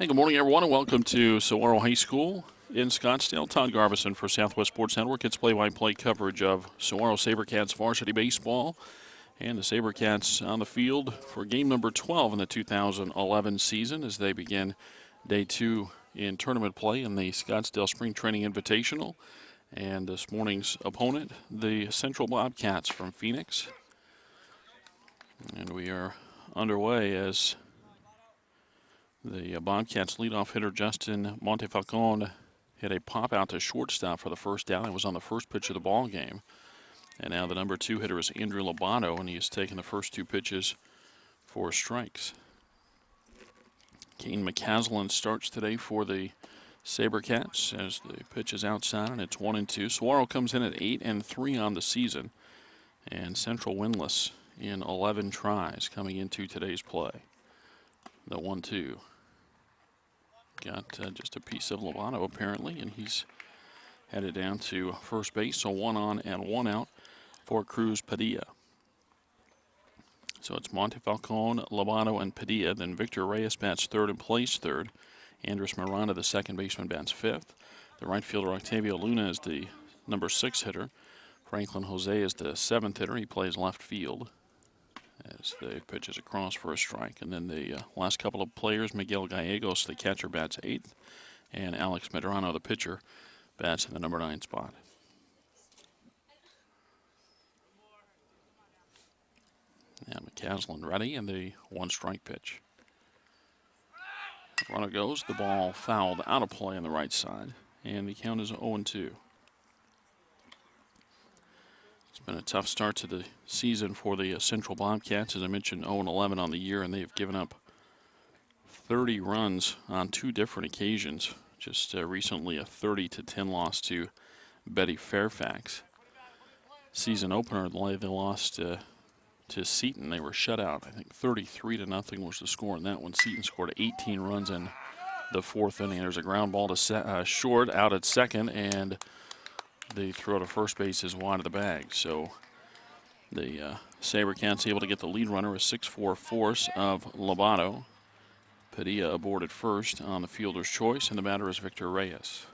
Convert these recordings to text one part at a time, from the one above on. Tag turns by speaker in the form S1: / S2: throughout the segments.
S1: Hey, good morning, everyone, and welcome to Saguaro High School in Scottsdale. Todd Garbison for Southwest Sports Network. It's play-by-play coverage of Saguaro SaberCats varsity baseball. And the SaberCats on the field for game number 12 in the 2011 season as they begin day 2 in tournament play in the Scottsdale Spring Training Invitational. And this morning's opponent, the Central Bobcats from Phoenix. And we are underway as the Bobcats leadoff hitter Justin Montefalcon hit a pop out to shortstop for the first down. It was on the first pitch of the ball game. And now the number 2 hitter is Andrew Lobato, and he has taken the first 2 pitches for strikes. Kane McCaslin starts today for the SaberCats as the pitch is outside, and it's 1-2. Saguaro comes in at 8-3 on the season, and Central winless in 11 tries coming into today's play. The 1-2. Got just a piece of Lobato apparently, and he's headed down to first base. So 1 on and 1 out for Cruz Padilla. So it's Montefalcon, Lobato, and Padilla. Then Victor Reyes bats third and plays third. Andres Miranda, the second baseman, bats fifth. The right fielder Octavio Luna is the number 6 hitter. Franklin Jose is the 7th hitter. He plays left field as the pitch is across for a strike. And then the last couple of players, Miguel Gallegos, the catcher, bats 8th, and Alex Medrano, the pitcher, bats in the number 9 spot. Now McCaslin ready, and the 1-strike pitch. Runner goes, the ball fouled out of play on the right side, and the count is 0-2. It's been a tough start to the season for the Central Bobcats. As I mentioned, 0-11 on the year, and they have given up 30 runs on 2 different occasions. Just recently a 30-10 loss to Betty Fairfax. Season opener, they lost to Seton. They were shut out. I think 33-0 was the score in that one. Seton scored 18 runs in the 4th inning. There's a ground ball to short out at second, and the throw to first base is wide of the bag. So the SaberCats able to get the lead runner, a 6'4" force of Lobato. Padilla aboard at first on the fielder's choice, and the batter is Victor Reyes.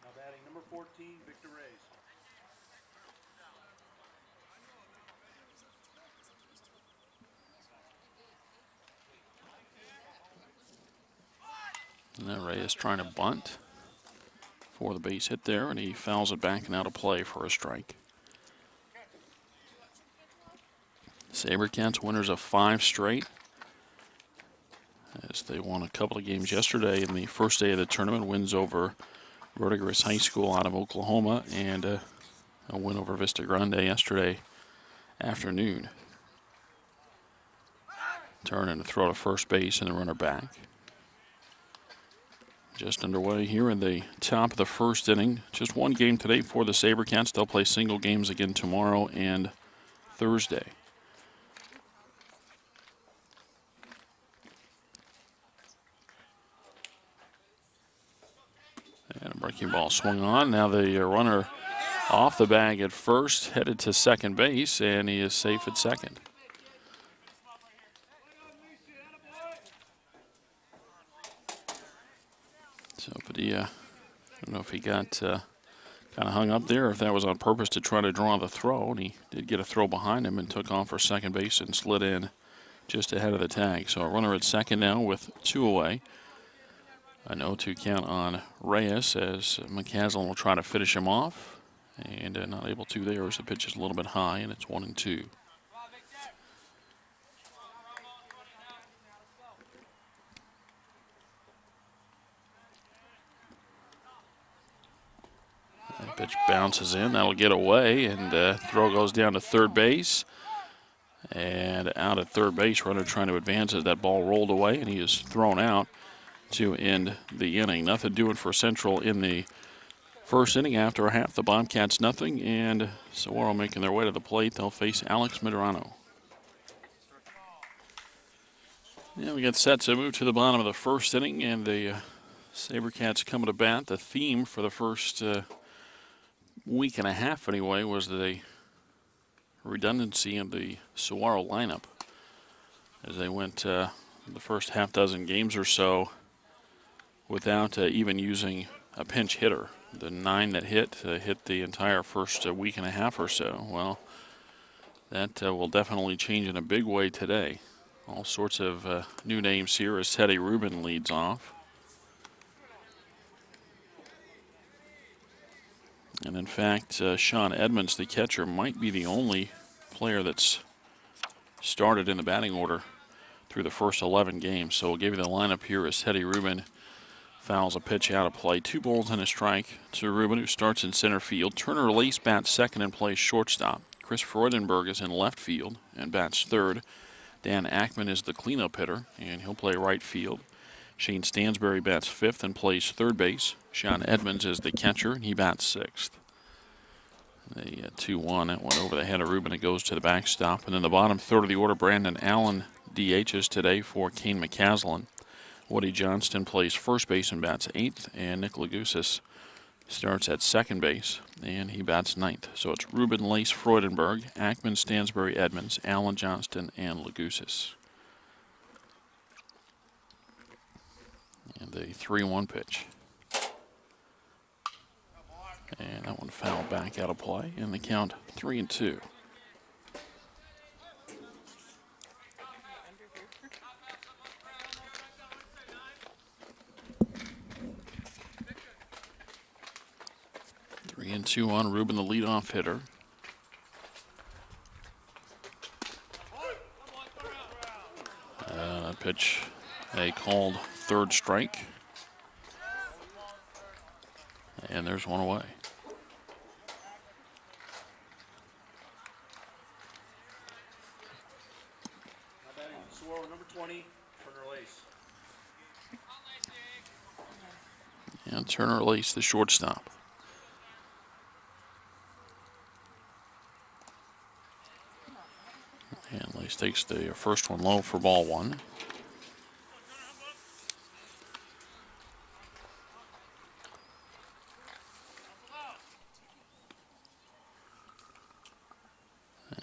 S2: Now batting number 14, Victor Reyes.
S1: And now Reyes trying to bunt for the base hit there, and he fouls it back and out of play for a strike. SaberCats winners of 5 straight as they won a couple of games yesterday in the first day of the tournament. Wins over Verdigris High School out of Oklahoma, and a win over Vista Grande yesterday afternoon. Turn and a throw to first base and the runner back. Just underway here in the top of the first inning. Just one game today for the SaberCats. They'll play single games again tomorrow and Thursday. And a breaking ball swung on. Now the runner off the bag at first, headed to second base, and he is safe at second. So Padilla, I don't know if he got kind of hung up there, or if that was on purpose to try to draw the throw, and he did get a throw behind him and took off for second base and slid in just ahead of the tag. So a runner at second now with 2 away. An 0-2 count on Reyes as McCaslin will try to finish him off, and not able to there as the pitch is a little bit high, and it's 1-2. That pitch bounces in. That'll get away, and throw goes down to third base. And out at third base, runner trying to advance as that ball rolled away, and he is thrown out to end the inning. Nothing doing for Central in the first inning. After a half, the Bobcats nothing, and Saguaro making their way to the plate. They'll face Alex Medrano. Yeah, we get set to move to the bottom of the first inning, and the SaberCats coming to bat. The theme for the first week and a half anyway was the redundancy in the Saguaro lineup as they went the first half dozen games or so without even using a pinch hitter. The 9 that hit the entire first week and a half or so. Well, that will definitely change in a big way today. All sorts of new names here as Teddy Rubin leads off. And in fact, Sean Edmunds, the catcher, might be the only player that's started in the batting order through the first 11 games. So we'll give you the lineup here as Teddy Rubin fouls a pitch out of play. 2 balls and a strike to Rubin, who starts in center field. Turner Lace bats second and plays shortstop. Chris Freudenberg is in left field and bats third. Dan Ackman is the cleanup hitter, and he'll play right field. Shane Stansberry bats fifth and plays third base. Sean Edmunds is the catcher, and he bats sixth. The 2-1, that went over the head of Rubin. It goes to the backstop. And then the bottom third of the order, Brandon Allen DHs today for Kane McCaslin. Woody Johnston plays first base and bats eighth, and Nick Lagusis starts at second base, and he bats ninth. So it's Rubin, Lace, Freudenberg, Ackman, Stansberry, Edmunds, Allen, Johnston, and Lagusis. And the 3-1 pitch. And that one fouled back out of play, and the count 3-2. And 2 on Rubin, the leadoff hitter. That pitch, a called third strike. And there's one away.
S2: Now batting Saguaro, number 20, Turner Lace.
S1: And Turner Lace, the shortstop. And Lace takes the first one low for ball 1.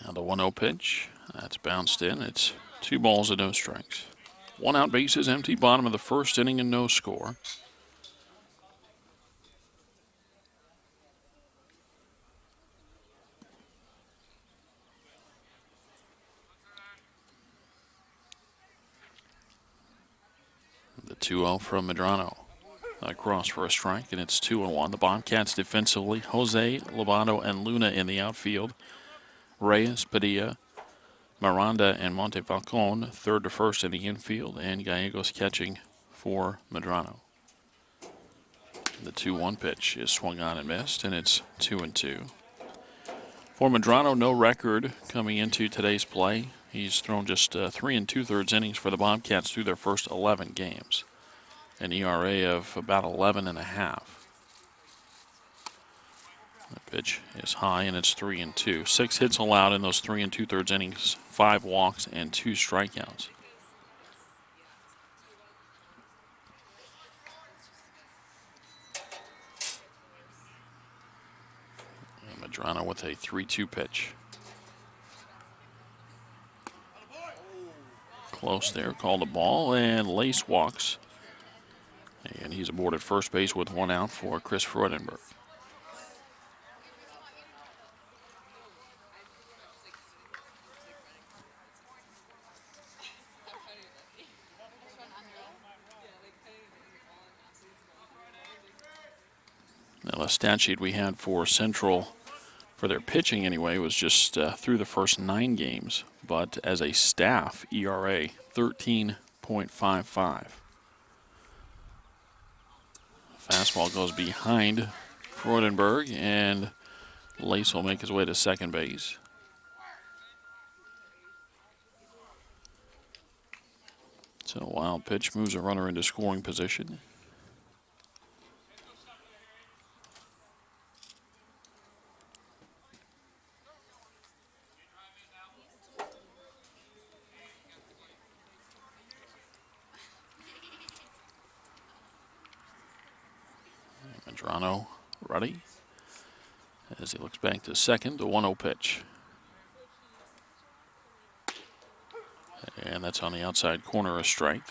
S1: Now the 1-0 pitch. That's bounced in. It's 2 balls and no strikes. 1 out, bases empty, bottom of the first inning and no score. The 2-0 from Medrano. Across for a strike, and it's 2-1. The Bobcats defensively, Jose, Lobato, and Luna in the outfield. Reyes, Padilla, Miranda, and Montefalcon third to first in the infield, and Gallegos catching for Medrano. The 2-1 pitch is swung on and missed, and it's 2-2. For Medrano, no record coming into today's play. He's thrown just 3 2/3 innings for the Bobcats through their first 11 games. An ERA of about 11.5. The pitch is high, and it's 3-2. 6 hits allowed in those 3 2/3 innings, 5 walks, and 2 strikeouts. And Medrano with a 3-2 pitch. Close there, called a ball, and Lace walks. And he's aboard at first base with 1 out for Chris Freudenberg. Now, the stat sheet we had for Central, for their pitching anyway, was just through the first 9 games. But as a staff, ERA 13.55. Fastball goes behind Freudenberg, and Lace will make his way to second base. So a wild pitch moves a runner into scoring position. Medrano ready as he looks back to second. The 1-0 pitch. And that's on the outside corner, a strike.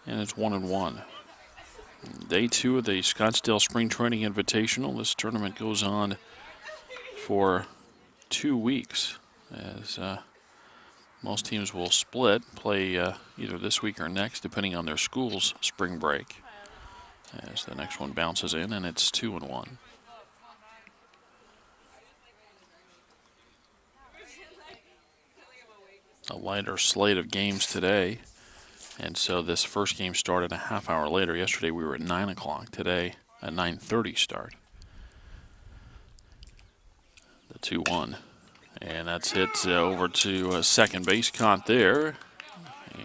S1: And it's 1-1. Day 2 of the Scottsdale Spring Training Invitational. This tournament goes on for 2 weeks, as most teams will split, play either this week or next, depending on their school's spring break. As the next one bounces in, and it's 2-1. A lighter slate of games today, and so this first game started a half hour later. Yesterday we were at 9 o'clock. Today a 9:30 start. The 2-1, and that's hit over to second base, caught there,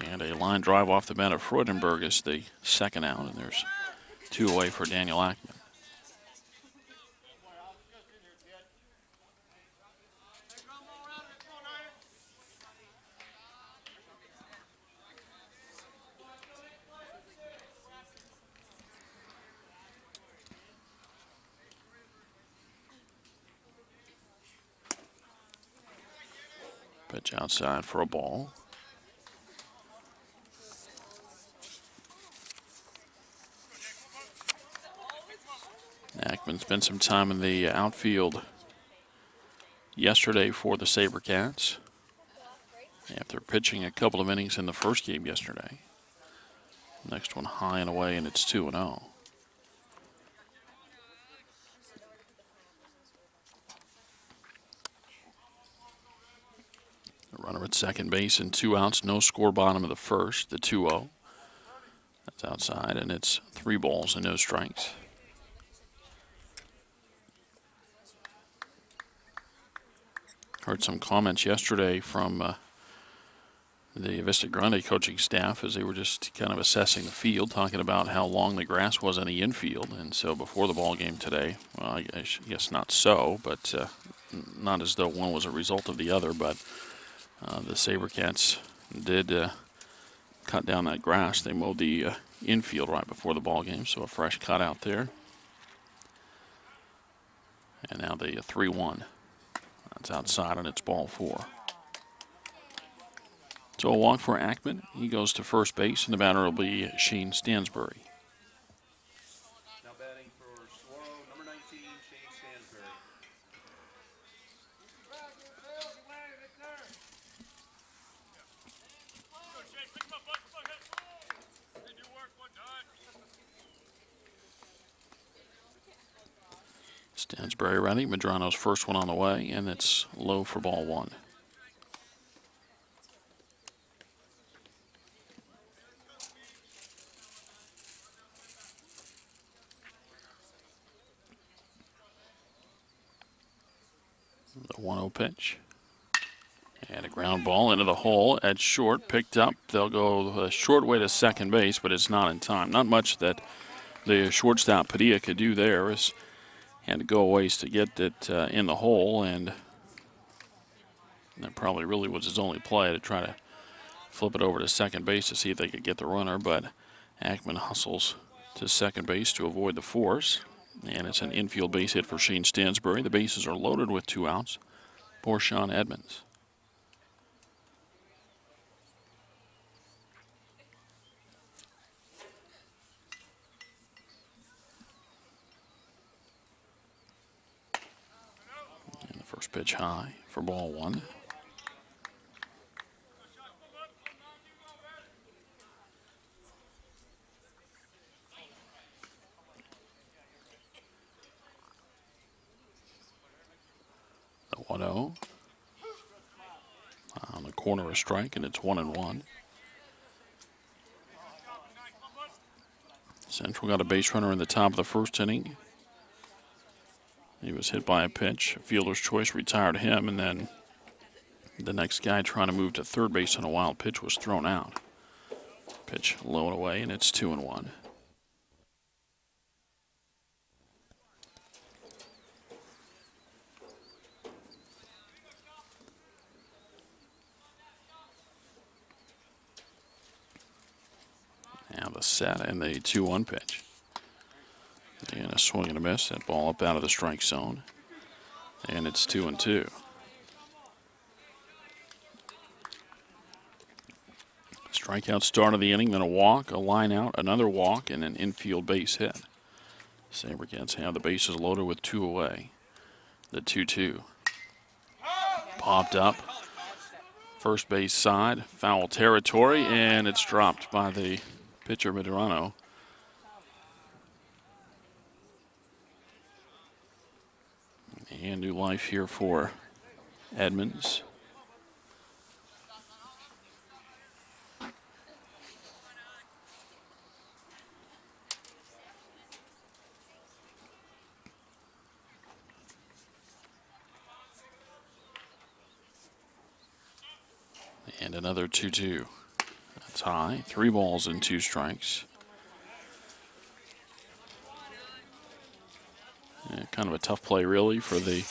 S1: and a line drive off the bat of Freudenberg is the second out, and there's 2 away for Daniel Ackman. Pitch outside for a ball. Ackman spent some time in the outfield yesterday for the SaberCats after pitching a couple of innings in the first game yesterday. Next one high and away, and it's 2-0. The runner at second base and 2 outs, no score, bottom of the first, the 2-0. That's outside, and it's 3 balls and no strikes. Heard some comments yesterday from the Vista Grande coaching staff as they were just kind of assessing the field, talking about how long the grass was in the infield. And so before the ball game today, well, I guess not so, but not as though one was a result of the other, but the SaberCats did cut down that grass. They mowed the infield right before the ball game, so a fresh cut out there. And now the 3-1. That's outside, and it's ball 4. So a walk for Ackman. He goes to first base, and the batter will be Shane Stansbury.
S2: Now batting for Saguaro, number 19, Shane Stansbury.
S1: Stansbury ready. Medrano's first one on the way, and it's low for ball 1. The 1-0 pitch. And a ground ball into the hole at short, picked up. They'll go a short way to second base, but it's not in time. Not much that the shortstop Padilla could do there. Is had to go a ways to get it in the hole, and that probably really was his only play, to try to flip it over to second base to see if they could get the runner. But Ackman hustles to second base to avoid the force, and it's an infield base hit for Shane Stansbury. The bases are loaded with 2 outs for Sean Edmunds. First pitch high for ball 1. The 1-0. On the corner, a strike, and it's 1-1. Central got a base runner in the top of the first inning. He was hit by a pitch. Fielder's choice retired him, and then the next guy trying to move to third base on a wild pitch was thrown out. Pitch low and away, and it's 2-1. Now the set and the 2-1 pitch. And a swing and a miss. That ball up out of the strike zone. And it's 2-2. Strikeout start of the inning, then a walk, a line out, another walk, and an infield base hit. SaberCats have the bases loaded with 2 away. The 2-2. Popped up. First base side, foul territory, and it's dropped by the pitcher, Medrano. And new life here for Edmunds. And another 2-2. That's high. 3 balls and 2 strikes. Yeah, kind of a tough play, really, for the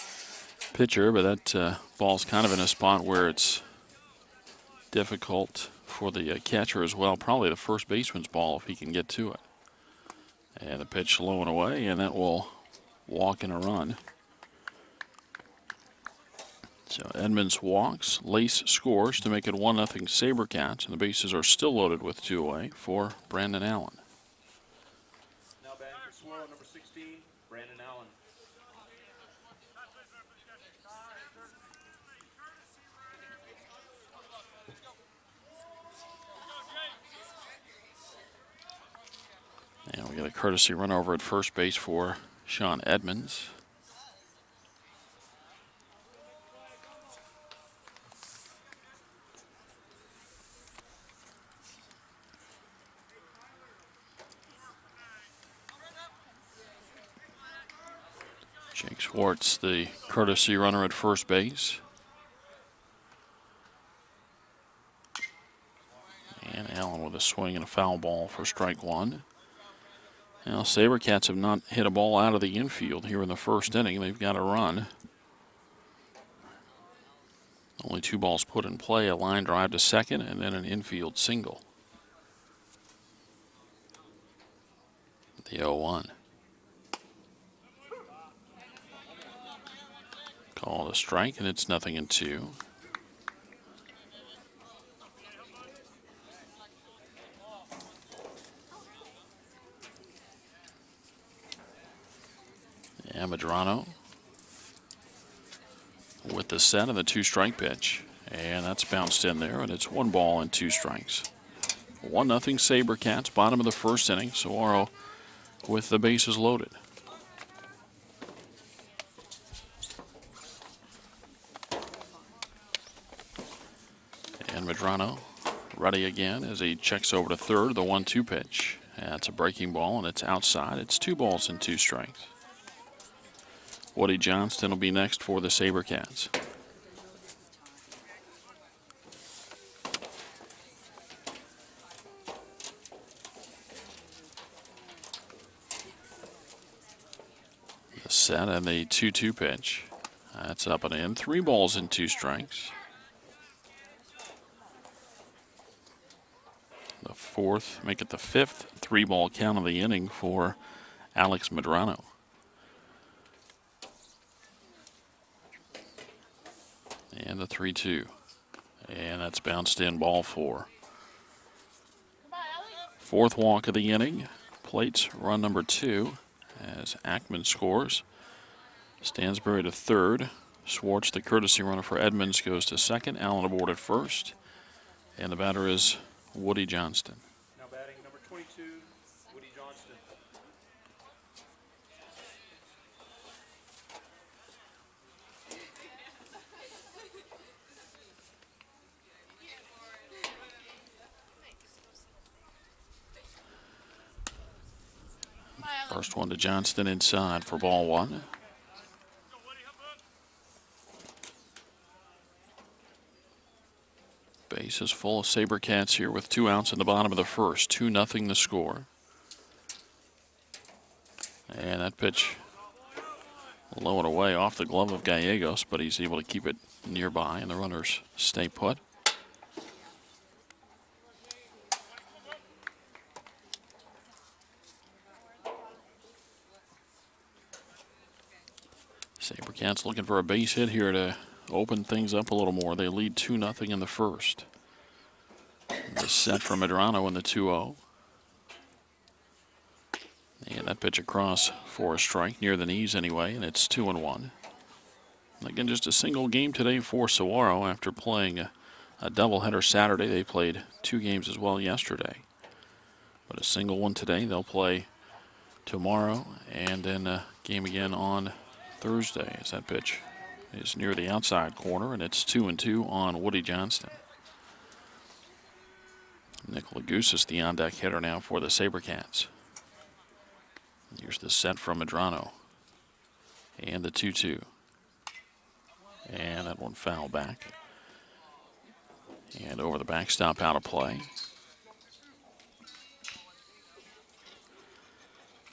S1: pitcher, but that ball's kind of in a spot where it's difficult for the catcher as well. Probably the first baseman's ball if he can get to it. And the pitch low and away, and that will walk in a run. So Edmunds walks, Lace scores to make it 1-0 SaberCats, and the bases are still loaded with 2 away for Brandon Allen.
S2: Now batting for Saguaro, number 16, Brandon Allen.
S1: And we get a courtesy run over at first base for Sean Edmunds. Jake Schwartz, the courtesy runner at first base. And Allen with a swing and a foul ball for strike 1. Now, SaberCats have not hit a ball out of the infield here in the first inning. They've got a run. Only 2 balls put in play, a line drive to second, and then an infield single. The 0-1. Called a strike, and it's 0-2. And Medrano with the set of the 2-strike pitch. And that's bounced in there, and it's 1 ball and 2 strikes. 1-0 SaberCats, bottom of the first inning. Saguaro with the bases loaded. And Medrano ready again as he checks over to third, the 1-2 pitch. That's a breaking ball, and it's outside. It's 2 balls and 2 strikes. Woody Johnston will be next for the SaberCats. The set and the 2-2 pitch. That's up and in. 3 balls and 2 strikes. The 4th, make it the 5th 3-ball count of the inning for Alex Medrano. And the 3-2. And that's bounced in, ball 4. 4th walk of the inning. Plates run number 2 as Ackman scores. Stansbury to third. Schwartz, the courtesy runner for Edmunds, goes to second. Allen aboard at first. And the batter is Woody Johnston.
S2: Now batting number 22, Woody Johnston.
S1: First one to Johnston inside for ball 1. Base is full of SaberCats here with 2 outs in the bottom of the first. 2-0 the score. And that pitch low and away off the glove of Gallegos, but he's able to keep it nearby, and the runners stay put. SaberCats looking for a base hit here to open things up a little more. They lead 2-0 in the first. The set from Medrano in the 2-0. And that pitch across for a strike, near the knees anyway, and it's 2-1. Again, just a single game today for Saguaro after playing a doubleheader Saturday. They played 2 games as well yesterday. But a single one today. They'll play tomorrow and then a game again on Thursday as that pitch is near the outside corner, and it's 2-2 on Woody Johnston. Nick Lagusis, the on-deck hitter now for the SaberCats. Here's the set from Medrano. And the 2-2. And that one foul back. And over the backstop, out of play.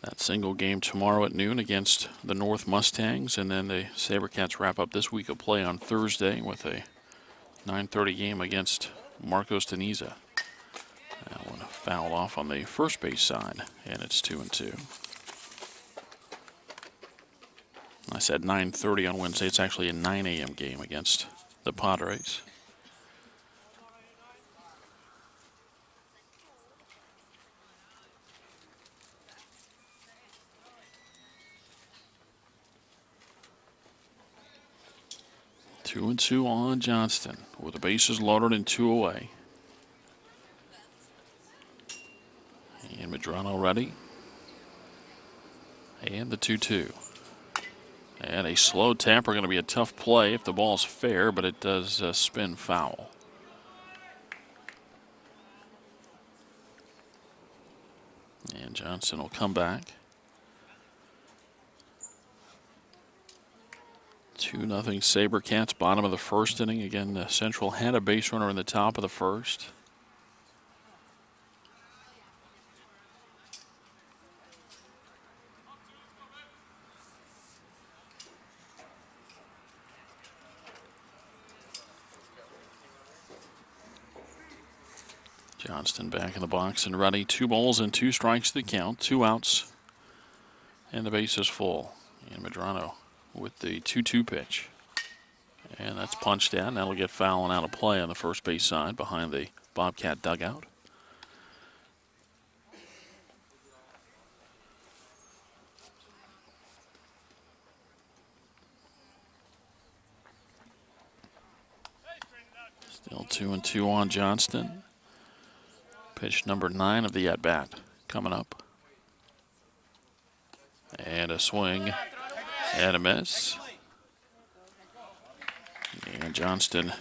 S1: That single game tomorrow at noon against the North Mustangs. And then the SaberCats wrap up this week of play on Thursday with a 9:30 game against Marcos Deniza. That one fouled off on the first base side. And it's 2-2. I said 9:30 on Wednesday. It's actually a 9 a.m. game against the Padres. Two and two on Johnston with the bases loaded and 2 away. And Medrano ready. And the 2-2. And a slow tapper, going to be a tough play if the ball's fair, but it does spin foul. And Johnson will come back. 2-0 SaberCats, bottom of the first inning. Again, Central had a base runner in the top of the first. Johnston back in the box and ready. 2 balls and 2 strikes to the count. 2 outs. And the base is full. And Medrano with the 2-2 pitch. And that's punched in. That'll get foul and out of play on the first base side behind the Bobcat dugout. Still 2-2 on Johnston. Pitch number 9 of the at-bat coming up. And a swing and a miss. And Johnston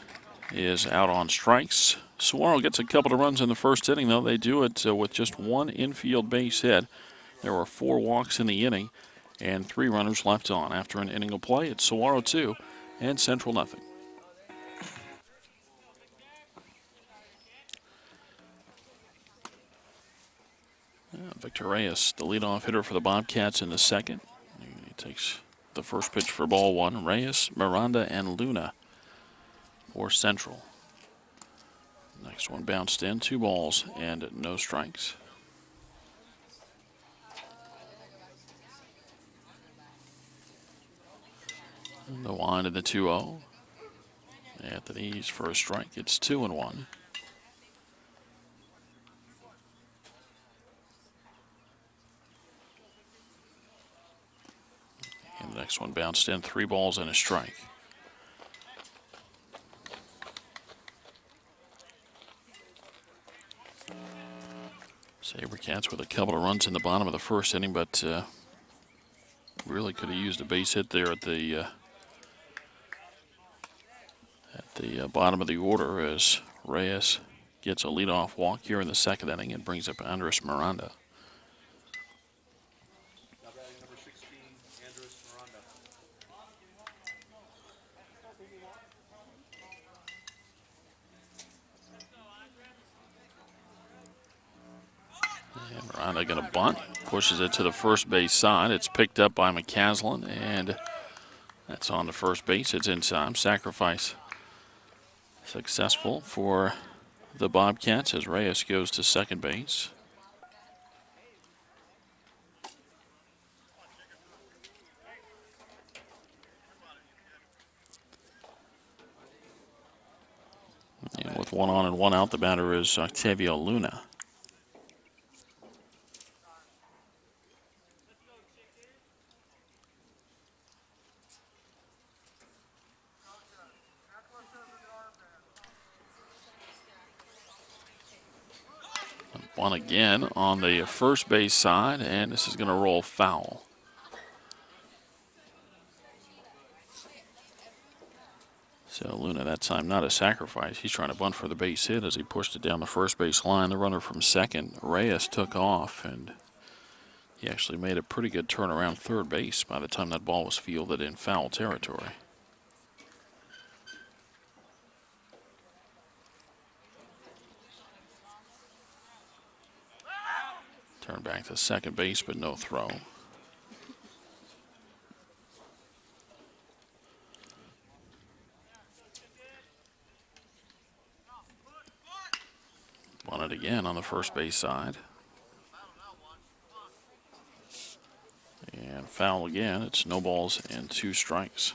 S1: is out on strikes. Saguaro gets a couple of runs in the first inning, though. They do it with just 1 infield base hit. There were 4 walks in the inning and 3 runners left on. After an inning of play, it's Saguaro 2 and Central nothing. Victor Reyes, the leadoff hitter for the Bobcats in the second. He takes the first pitch for ball 1. Reyes, Miranda, and Luna for Central. Next one bounced in. 2 balls and no strikes. And the wind of the 2-0. At the knees for a strike. It's 2-1. And the next one bounced in. 3 balls and a strike. SaberCats with a couple of runs in the bottom of the first inning, but really could have used a base hit there at the bottom of the order as Reyes gets a leadoff walk here in the second inning and brings up Andres Miranda.
S2: Now batting number 16, Andres Miranda.
S1: And Miranda going to bunt, pushes it to the first base side. It's picked up by McCaslin, and that's on the first base. It's in time. Sacrifice successful for the Bobcats as Reyes goes to second base. And with 1 on and 1 out. The batter is Octavio Luna. One again on the first base side, and this is going to roll foul. So Luna that time not a sacrifice. He's trying to bunt for the base hit as he pushed it down the first base line. The runner from second, Reyes, took off, and he actually made a pretty good turn around third base by the time that ball was fielded in foul territory. Turn back to second base, but no throw. Won it again on the first base side. And foul again. It's no balls and 2 strikes.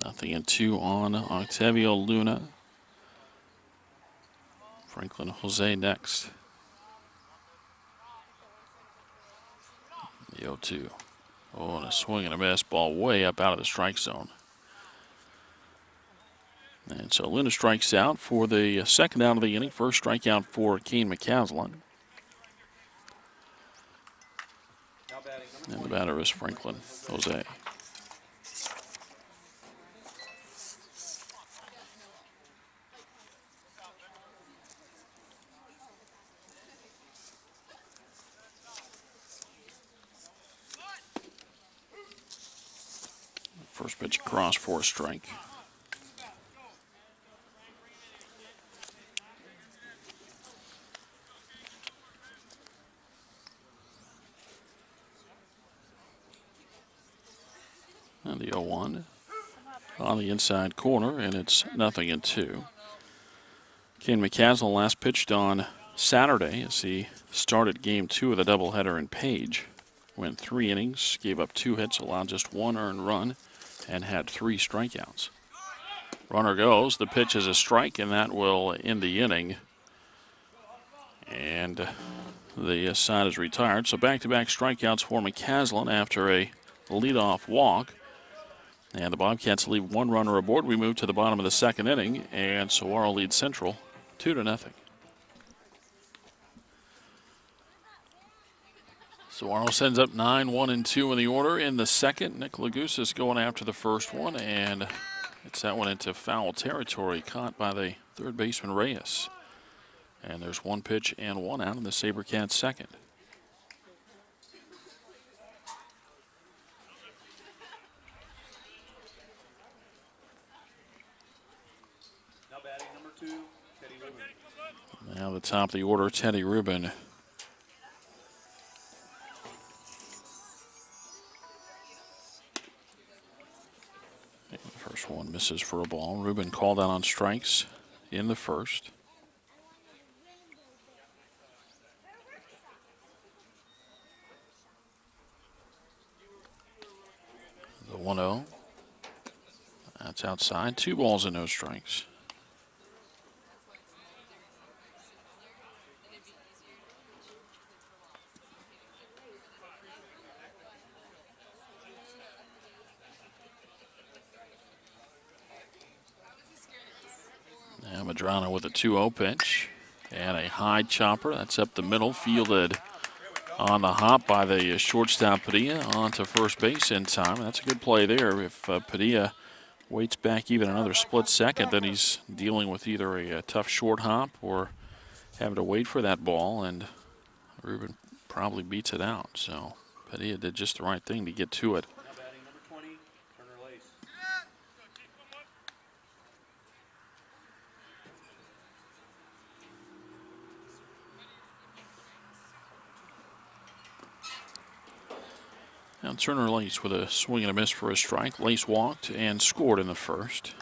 S1: Nothing in 2 on Octavio Luna. Franklin Jose next. The 0-2. Oh, and a swing and a miss, ball way up out of the strike zone. And so Luna strikes out for the second out of the inning. First strikeout for Kane McCaslin. And the batter is Franklin Jose. First pitch across for a strike. And the 0-1 on the inside corner, and it's 0-2. Kane McCaslin last pitched on Saturday as he started game 2 of the doubleheader in Page. Went 3 innings, gave up 2 hits, allowed just 1 earned run, and had 3 strikeouts. Runner goes. The pitch is a strike, and that will end the inning. And the side is retired. So back-to-back strikeouts for McCaslin after a leadoff walk. And the Bobcats leave 1 runner aboard. We move to the bottom of the second inning, and Saguaro leads Central 2-0. Saguaro sends up 9-1-2 in the order in the second. Nick Lagusa is going after the first one, and it's that one into foul territory, caught by the third baseman Reyes. And there's 1 pitch and 1 out in the SaberCats second.
S2: Now batting number 2, Teddy Rubin.
S1: Now the top of the order, Teddy Rubin. First one misses for a ball. Rubin called out on strikes in the first. The 1-0. That's outside. 2 balls and no strikes. Madrano with a 2-0 pitch and a high chopper. That's up the middle, fielded on the hop by the shortstop Padilla onto first base in time. That's a good play there. If Padilla waits back even another split second, then he's dealing with either a tough short hop or having to wait for that ball, and Rubin probably beats it out. So Padilla did just the right thing to get to it. Now Turner Lace with a swing and a miss for a strike. Lace walked and scored in the first.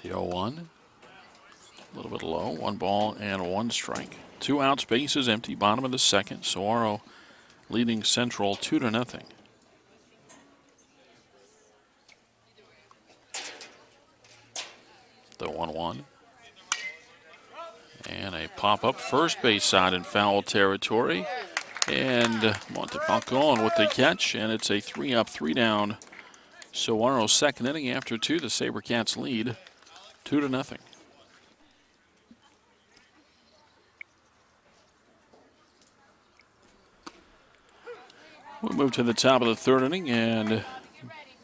S1: The 0-1. A little bit low. 1 ball and 1 strike. 2 outs, bases empty. Bottom of the second. Saguaro leading Central 2-0. The 1-1. And a pop-up first base side in foul territory. And Montefalcon with the catch. And it's a 3-up, 3-down Saguaro second inning. After 2, the SaberCats lead 2-0. We'll move to the top of the third inning, and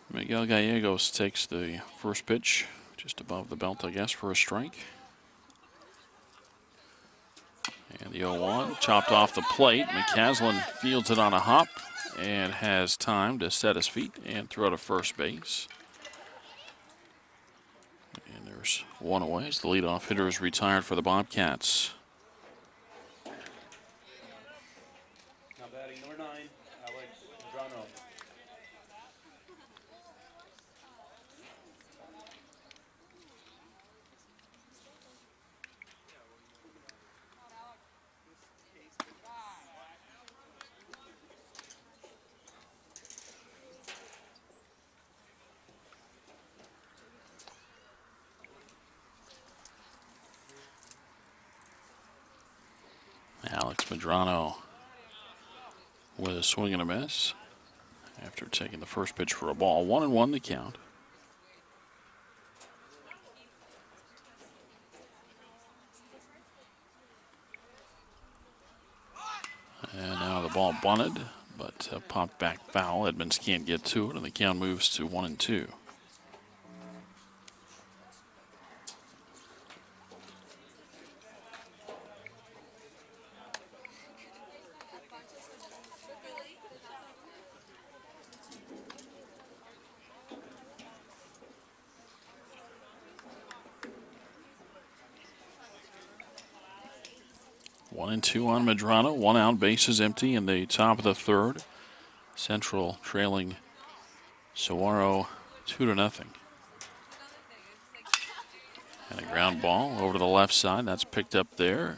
S1: Miguel Gallegos takes the first pitch just above the belt, I guess, for a strike. And the 0-1 chopped off the plate. McCaslin fields it on a hop and has time to set his feet and throw to first base. And there's one away as the leadoff hitter is retired for the Bobcats.
S2: Now batting number 9, Alex Medrano.
S1: Alex Medrano with a swing and a miss after taking the first pitch for a ball. 1-1 the count. And now the ball bunted, but popped back foul. Edmunds can't get to it, and the count moves to 1-2. One and two on Medrano. 1 out, bases empty in the top of the third. Central trailing Saguaro 2-0. And a ground ball over to the left side. That's picked up there.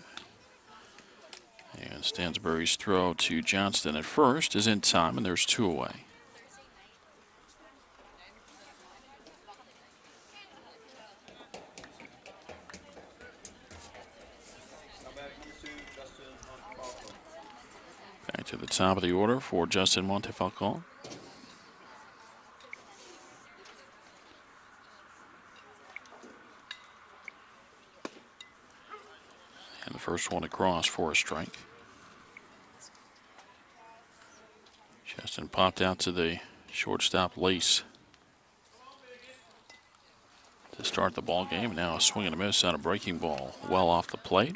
S1: And Stansbury's throw to Johnston at first is in time, and there's 2 away. Back to the top of the order for Justin Montefalcon. And the first one across for a strike. Justin popped out to the shortstop Lace to start the ball game. Now a swing and a miss on a breaking ball well off the plate.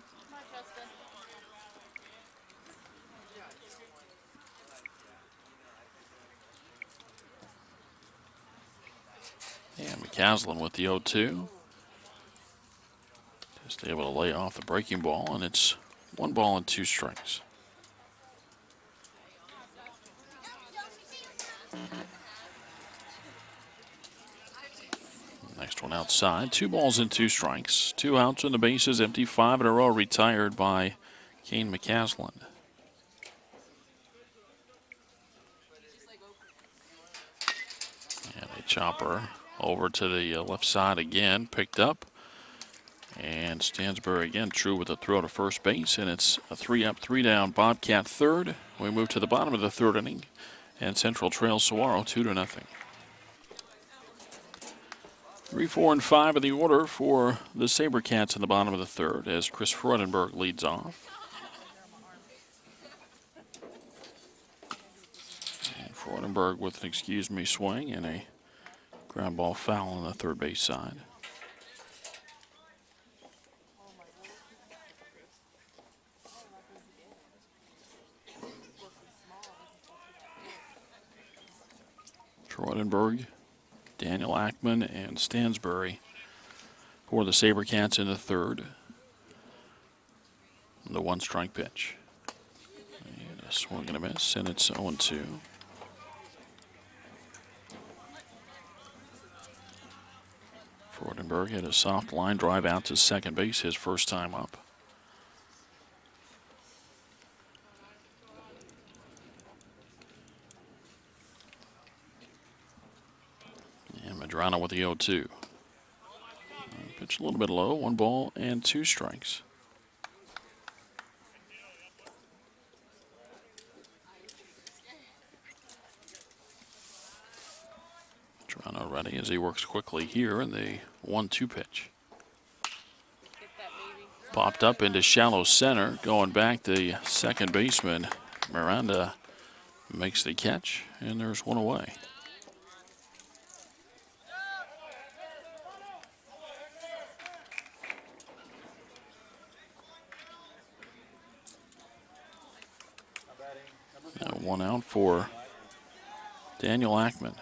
S1: And McCaslin with the 0-2. Just able to lay off the breaking ball, and it's 1 ball and 2 strikes. Next one outside. 2 balls and 2 strikes. 2 outs and the bases empty. 5 in a row retired by Kane McCaslin. And a chopper over to the left side again, picked up. And Stansbury again true with a throw to first base, and it's a 3-up, 3-down Bobcat third. We move to the bottom of the third inning, and Central trails Saguaro 2-0. 3, 4, and 5 in the order for the SaberCats in the bottom of the third as Chris Freudenberg leads off. And Freudenberg with an excuse me swing and a ground ball foul on the third base side. Freudenberg, Daniel Ackman, and Stansbury for the SaberCats in the third. The 1-strike pitch. And a swing and a miss, and it's 0-2. Freudenberg had a soft line drive out to second base his first time up. And Medrano with the 0-2. Pitch a little bit low, 1 ball and 2 strikes. Medrano ready as he works quickly here in the 1-2 pitch. Popped up into shallow center, going back the second baseman. Miranda makes the catch, and there's one away. Now 1 out for Daniel Ackman.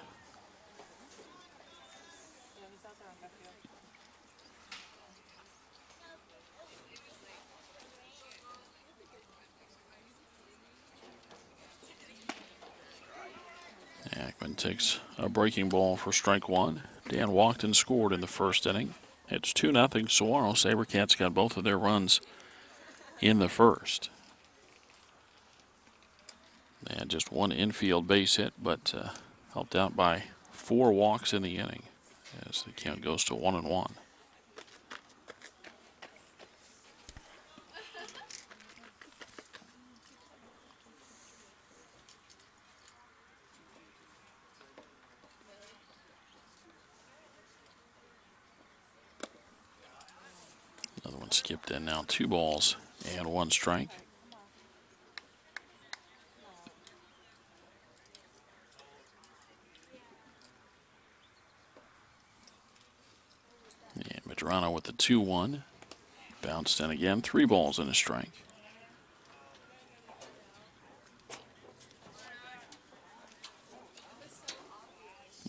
S1: Ackman takes a breaking ball for strike 1. Dan walked and scored in the first inning. It's 2-0 Saguaro. SaberCats got both of their runs in the first. They had just 1 infield base hit, but helped out by 4 walks in the inning as the count goes to 1-1. Another one skipped in now. 2 balls and 1 strike. And Medrano with the 2-1. Bounced in again. 3 balls and a strike.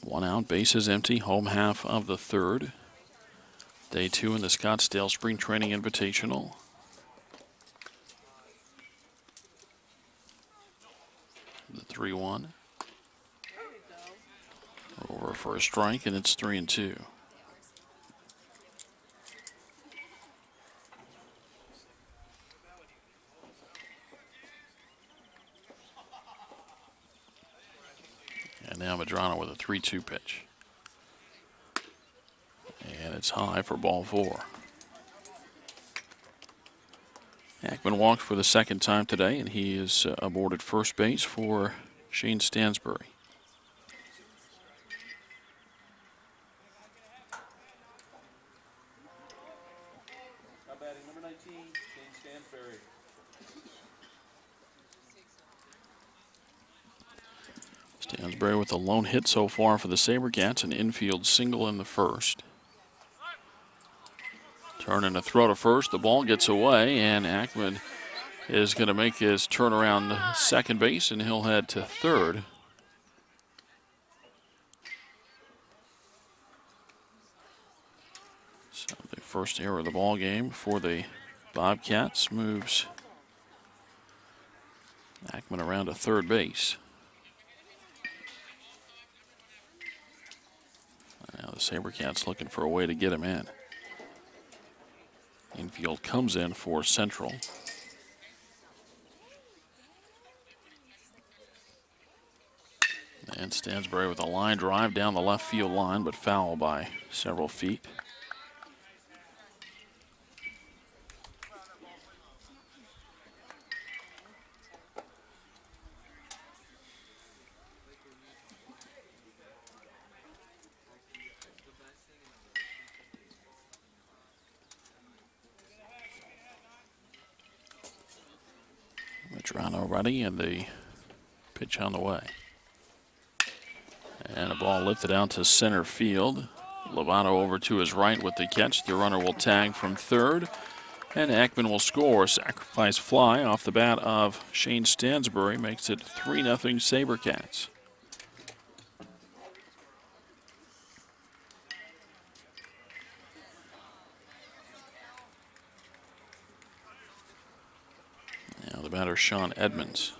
S1: One out, bases empty, home half of the third. Day 2 in the Scottsdale Spring Training Invitational. The 3-1. Over for a strike, and it's 3-2. And now Medrano with a 3-2 pitch. And it's high for ball 4. Ackman walked for the second time today, and he is aboard at first base for Shane Stansbury.
S2: Now batting number 19, Shane Stansbury.
S1: Stansbury with a lone hit so far for the SaberCats, an infield single in the first. Turning a throw to first, the ball gets away, and Ackman is going to make his turnaround to second base, and he'll head to third. So the first error of the ball game for the Bobcats moves Ackman around to third base. Now the SaberCats looking for a way to get him in. Infield comes in for Central. And Stansbury with a line drive down the left field line, but foul by several feet. Medrano ready, and the pitch on the way. And a ball lifted out to center field. Lovato over to his right with the catch. The runner will tag from third, and Ackman will score. Sacrifice fly off the bat of Shane Stansbury makes it 3-0 SaberCats. Now the batter, Sean Edmunds.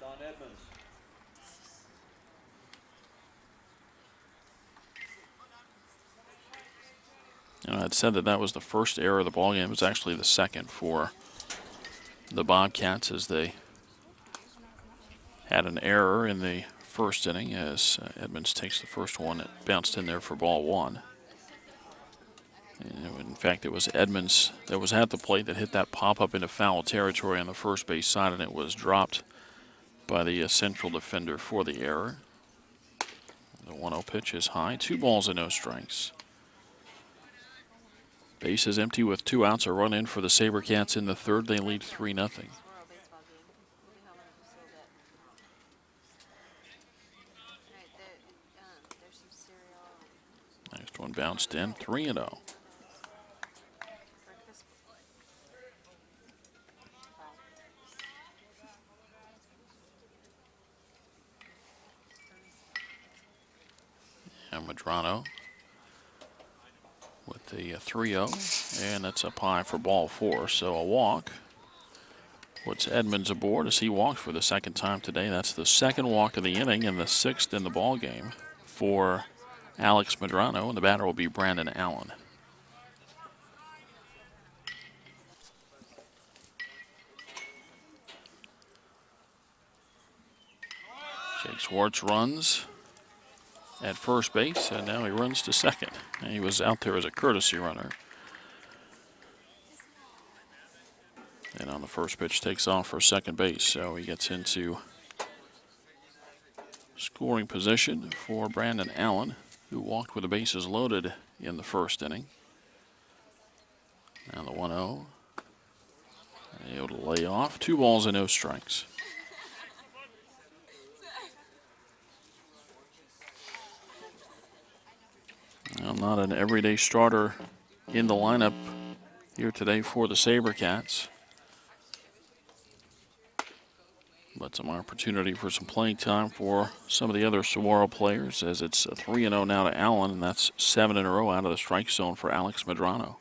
S2: Sean Edmunds.
S1: And I'd said that was the first error of the ballgame. It was actually the second for the Bobcats, as they had an error in the first inning as Edmunds takes the first one. It bounced in there for ball one. And in fact, it was Edmunds that was at the plate that hit that pop-up into foul territory on the first base side, and it was dropped by the central defender for the error. The 1-0 pitch is high. 2 balls and no strikes. Base is empty with 2 outs. A run in for the SaberCats in the third. They lead 3-0. Next one bounced in. 3-0. And Medrano with the 3-0, and that's up high for ball 4. So a walk puts Edmunds aboard as he walked for the second time today. That's the second walk of the inning and the 6th in the ball game for Alex Medrano, and the batter will be Brandon Allen. Jake Schwartz runs at first base, and now he runs to second. And he was out there as a courtesy runner. And on the first pitch, takes off for second base, so he gets into scoring position for Brandon Allen, who walked with the bases loaded in the first inning. Now the 1-0. Able to lay off. 2 balls and no strikes. Well, not an everyday starter in the lineup here today for the SaberCats, but some opportunity for some playing time for some of the other Saguaro players, as it's a 3-0 now to Allen, and that's 7 in a row out of the strike zone for Alex Medrano.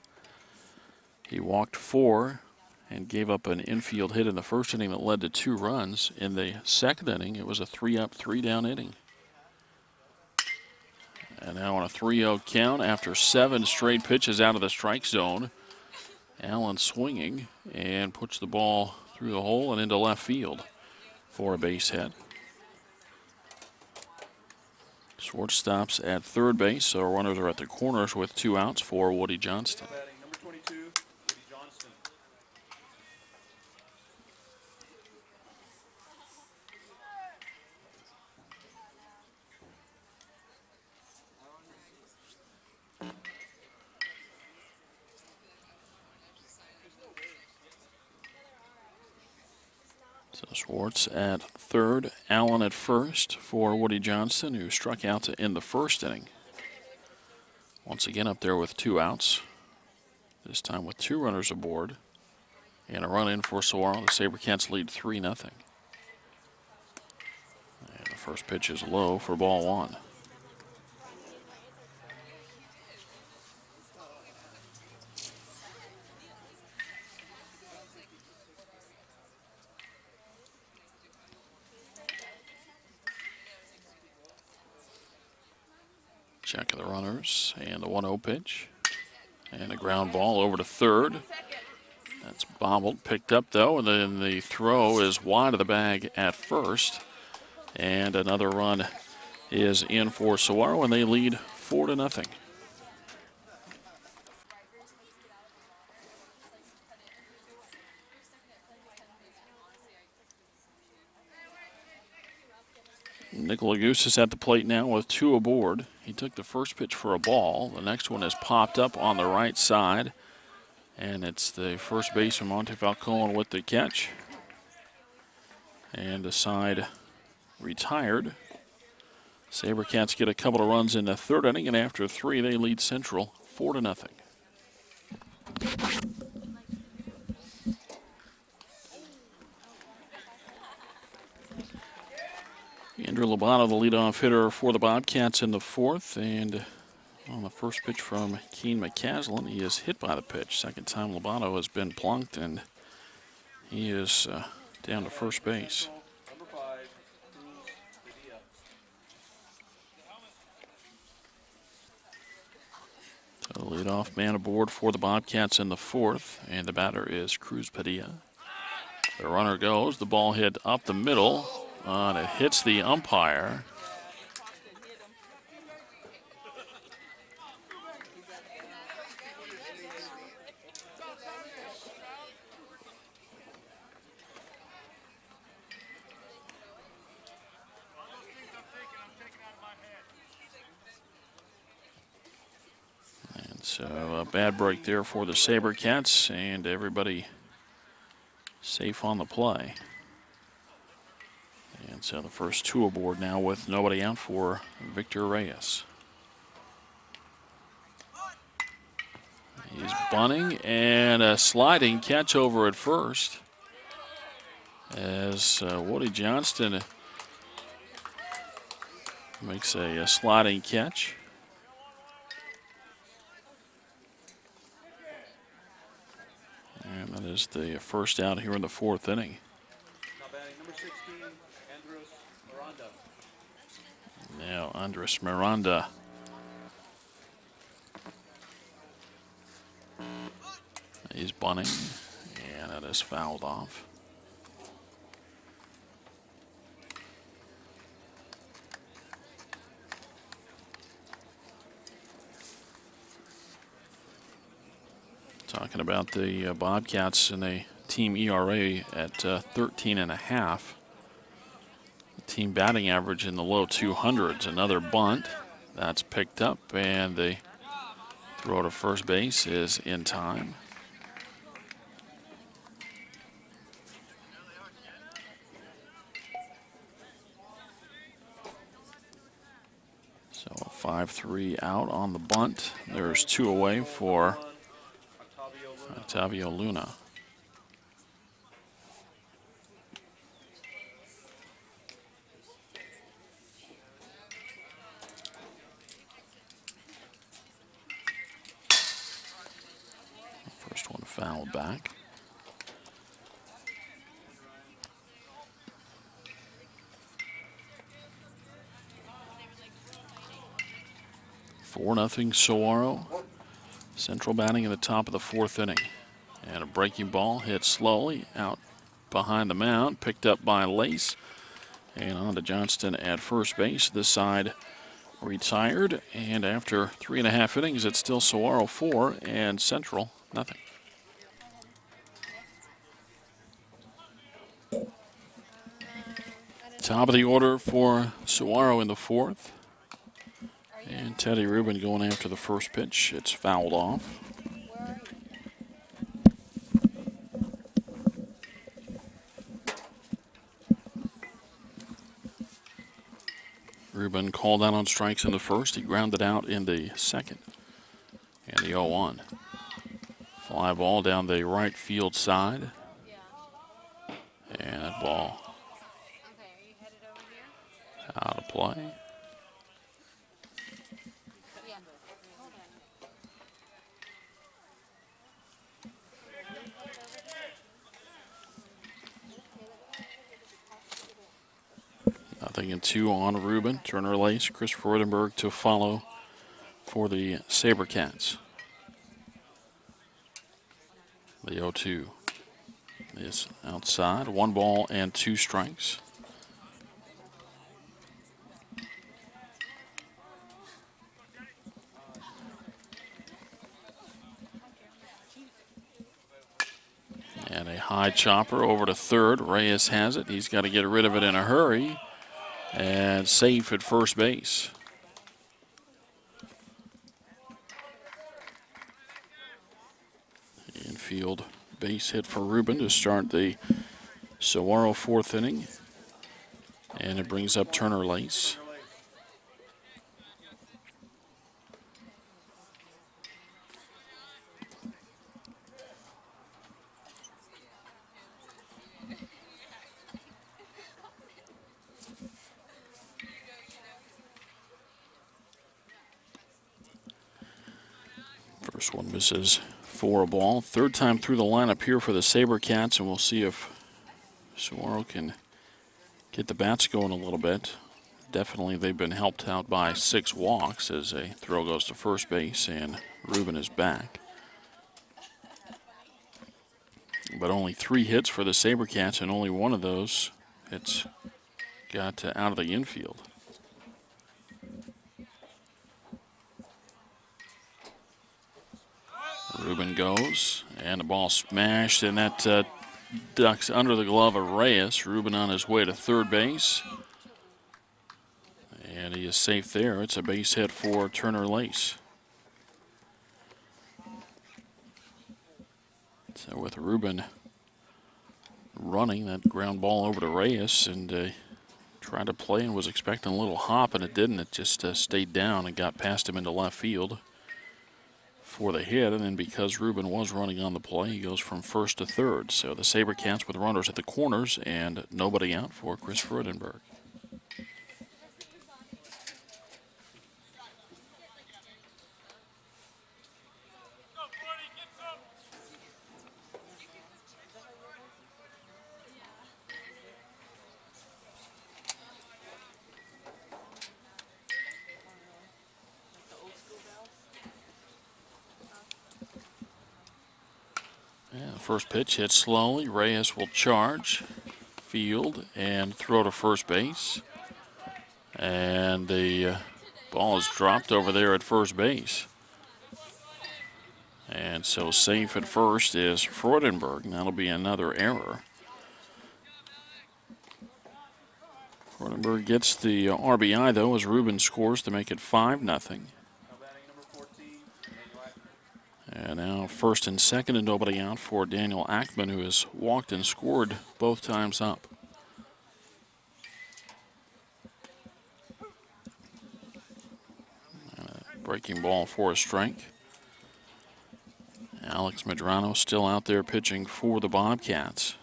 S1: He walked 4 and gave up an infield hit in the first inning that led to 2 runs. In the second inning, it was a 3-up, 3-down inning. And now on a 3-0 count after 7 straight pitches out of the strike zone, Allen swinging and puts the ball through the hole and into left field for a base hit. Schwartz stops at third base, so runners are at the corners with 2 outs for Woody Johnston.
S2: Number 22, Woody Johnston.
S1: So Schwartz at third, Allen at first for Woody Johnston, who struck out to end the first inning. Once again up there with 2 outs, this time with 2 runners aboard, and a run in for Saguaro. The SaberCats lead 3-0. And the first pitch is low for ball 1. Check of the runners, and the 1-0 pitch. And a ground ball over to third. That's bobbled, picked up though, and then the throw is wide of the bag at first. And another run is in for Saguaro, and they lead 4-0. Nicola Goose is at the plate now with 2 aboard. He took the first pitch for a ball. The next one is popped up on the right side. And it's the first baseman, Monte Falcone, with the catch. And the side retired. SaberCats get a couple of runs in the third inning, and after 3, they lead Central 4-0. Andrew Lobato, the leadoff hitter for the Bobcats in the 4th, and on the first pitch from Kane McCaslin, he is hit by the pitch. Second time Lobato has been plunked, and he is down to first base.
S2: Number 5, Cruz Padilla.
S1: So The leadoff man aboard for the Bobcats in the fourth, and the batter is Cruz Padilla. The runner goes, the ball hit up the middle, and it hits the umpire. So a bad break there for the SaberCats, and everybody safe on the play. And so the first two aboard now with nobody out for Victor Reyes. He's bunting, and a sliding catch over at first as Woody Johnston makes a sliding catch. And that is the first out here in the fourth inning.
S2: Now batting number 16, Andres Miranda.
S1: Now Andres Miranda. He's bunting, and that is fouled off. Talking about the Bobcats and a team ERA at 13.5. The team batting average in the low 200s. Another bunt that's picked up, and the throw to first base is in time. So a 5-3 out on the bunt. There's two away for Octavio Luna. First one fouled back. Four nothing Saguaro. Central batting in the top of the fourth inning. And a breaking ball hit slowly out behind the mound, picked up by Lace, and on to Johnston at first base. This side retired, and after 3.5 innings, it's still Saguaro 4 and Central nothing. Top of the order for Saguaro in the fourth. And Teddy Rubin going after the first pitch. It's fouled off. Rubin called out on strikes in the first. He grounded out in the second. And the 0-1. Fly ball down the right field side. And that ball out of play. Nothing in two on Rubin. Turner Lace, Christopher Rittenberg to follow for the SaberCats. The 0-2 is outside. 1 ball and 2 strikes. And a high chopper over to third. Reyes has it. He's got to get rid of it in a hurry. And safe at first base. Infield base hit for Rubin to start the Saguaro fourth inning. And it brings up Turner Lace. First one misses for a ball. Third time through the lineup here for the SaberCats, and we'll see if Saguaro can get the bats going a little bit. definitely they've been helped out by 6 walks as a throw goes to first base and Ruben is back. But only 3 hits for the SaberCats, and only one of those hits got out of the infield. Ruben goes, and the ball smashed, and that ducks under the glove of Reyes. Ruben on his way to third base. And he is safe there. It's a base hit for Turner Lace. So with Ruben running, that ground ball over to Reyes, and tried to play and was expecting a little hop, and it didn't. It just stayed down and got past him into left field for the hit. And then because Ruben was running on the play, he goes from first to third. So the SaberCats with runners at the corners and nobody out for Chris Freudenberg. First pitch hit slowly. Reyes will charge, field, and throw to first base. And the ball is dropped over there at first base. And so safe at first is Freudenberg. That'll be another error. Freudenberg gets the RBI, though, as Ruben scores to make it 5-0. And now first and second and nobody out for Daniel Ackman, who has walked and scored both times up. Breaking ball for a strike. Alex Medrano still out there pitching for the Bobcats.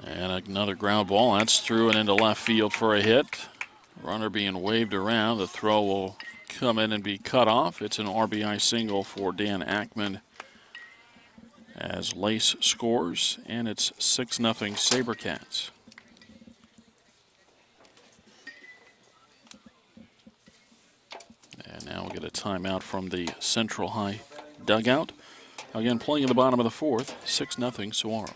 S1: And another ground ball. That's through and into left field for a hit. Runner being waved around. The throw will come in and be cut off. It's an RBI single for Dan Ackman as Lace scores, and it's 6-0 SaberCats. And now we'll get a timeout from the Central High dugout. Again, playing in the bottom of the fourth, 6-0 Saguaro.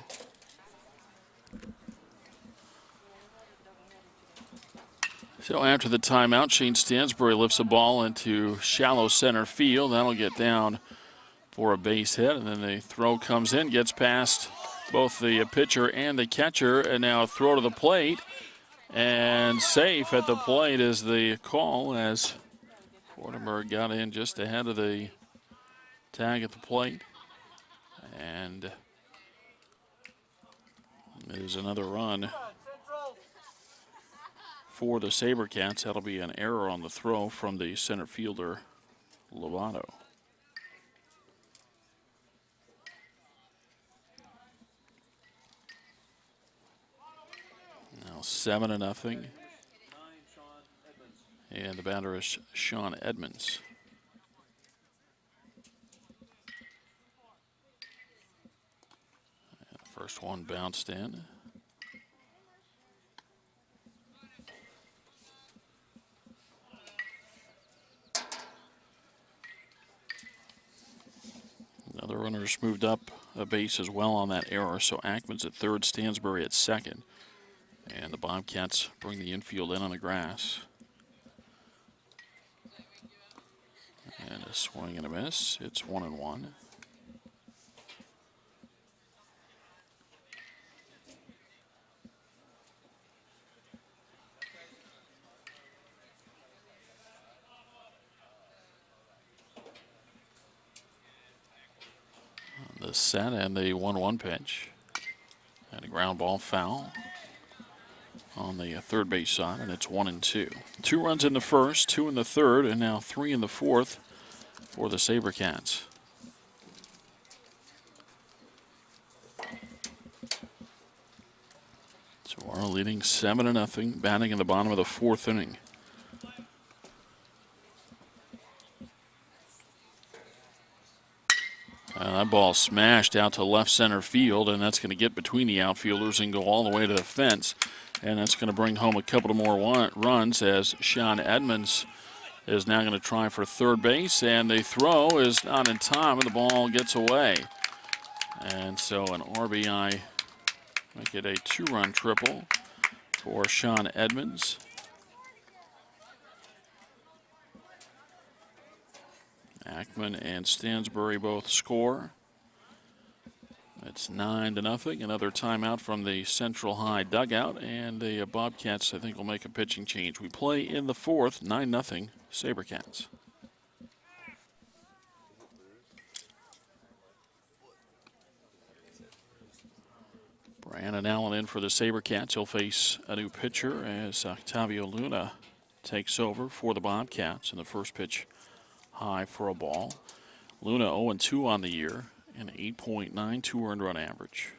S1: So after the timeout, Shane Stansbury lifts a ball into shallow center field. That'll get down for a base hit, and then the throw comes in, gets past both the pitcher and the catcher, and now a throw to the plate. And safe at the plate is the call as Freudenberg got in just ahead of the tag at the plate. And there's another run for the SaberCats. That'll be an error on the throw from the center fielder, Lovato. Now 7-0. And the batter is Sean Edmunds. And the first one bounced in. Another runner's moved up a base as well on that error, so Ackman's at third, Stansbury at second. And the Bobcats bring the infield in on the grass. And a swing and a miss. It's 1-1. The set and the 1-1 pitch. And a ground ball foul on the third base side, and it's 1-2. 2 runs in the first, 2 in the third, and now 3 in the fourth for the SaberCats. Saguaro leading 7-0, batting in the bottom of the fourth inning. That ball smashed out to left center field, and that's going to get between the outfielders and go all the way to the fence. And that's going to bring home a couple of more runs as Sean Edmunds is now going to try for third base, and the throw is not in time, and the ball gets away. And so an RBI, make it a 2-run triple for Sean Edmunds. Ackman and Stansbury both score. It's 9-0. Another timeout from the Central High dugout, and the Bobcats, I think, will make a pitching change. We play in the fourth, 9-0 SaberCats. Brandon Allen in for the SaberCats. He'll face a new pitcher as Octavio Luna takes over for the Bobcats. And the first pitch high for a ball. Luna 0-2 on the year, an 8.92 earned run average.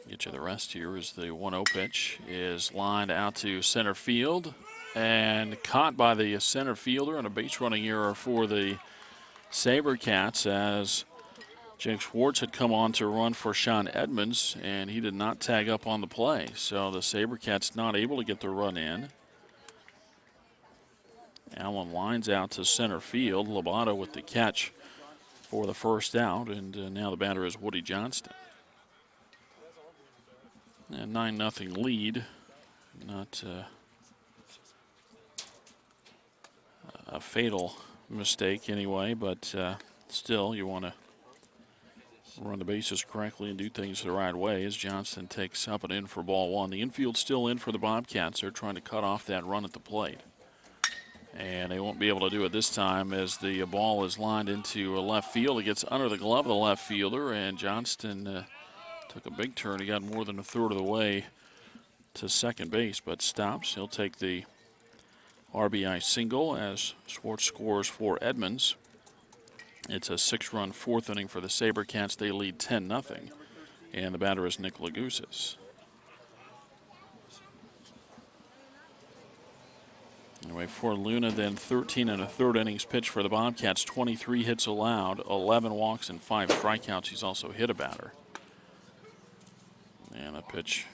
S1: Get you the rest here as the 1-0 pitch is lined out to center field and caught by the center fielder, and a base running error for the SaberCats as Jake Schwartz had come on to run for Sean Edmunds, and he did not tag up on the play. So the SaberCats not able to get the run in. Allen lines out to center field. Lobato with the catch for the first out, and now the batter is Woody Johnston. A 9-0 lead. Not a fatal mistake anyway, but still you want to run the bases correctly and do things the right way as Johnston takes up and in for ball one. The infield still in for the Bobcats. They're trying to cut off that run at the plate. And they won't be able to do it this time as the ball is lined into left field. It gets under the glove of the left fielder, and Johnston took a big turn. He got more than a third of the way to second base, but stops. He'll take the RBI single as Schwartz scores for Edmunds. It's a 6-run fourth inning for the SaberCats. They lead 10-0, and the batter is Nick Lagousas. Anyway, for Luna, then 13 1/3 innings pitched for the Bobcats. 23 hits allowed, 11 walks, and 5 strikeouts. He's also hit a batter. And a pitch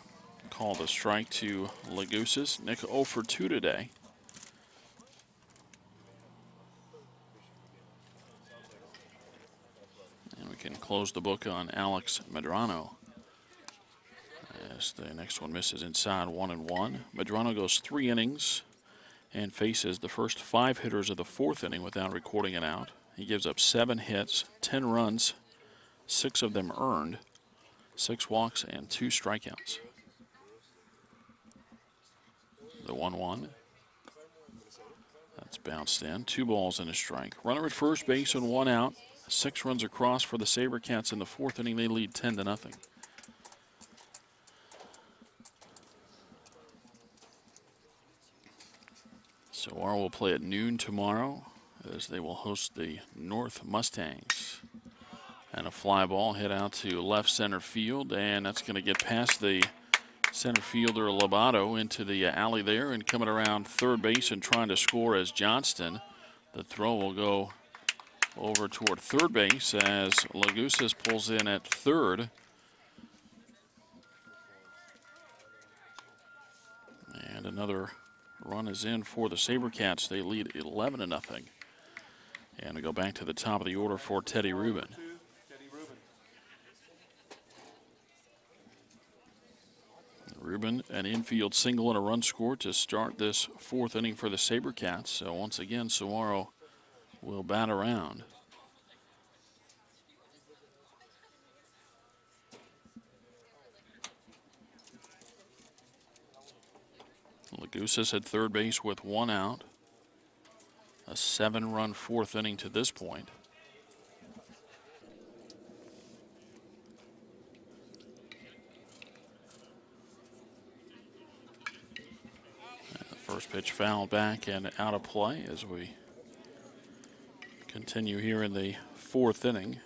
S1: called a strike to Lagousas. Nick 0 for 2 today. And we can close the book on Alex Medrano as the next one misses inside 1-1. Medrano goes 3 innings and faces the first 5 hitters of the fourth inning without recording an out. He gives up 7 hits, 10 runs, 6 of them earned, 6 walks, and 2 strikeouts. The 1-1. That's bounced in. 2 balls and a strike. Runner at first base and 1 out. 6 runs across for the SaberCats in the fourth inning. They lead 10-0. Saguaro will play at noon tomorrow as they will host the North Mustangs. And a fly ball hit out to left center field, and that's going to get past the center fielder Lobato into the alley there, and coming around third base and trying to score as Johnston. The throw will go over toward third base as Lagousas pulls in at third. And another run is in for the SaberCats. They lead 11-0. And we go back to the top of the order for Teddy Rubin. Rubin, an infield single and a run score to start this fourth inning for the SaberCats. So once again, Saguaro will bat around. Lagousas at third base with 1 out. A 7-run fourth inning to this point. And the first pitch fouled back and out of play as we continue here in the fourth inning.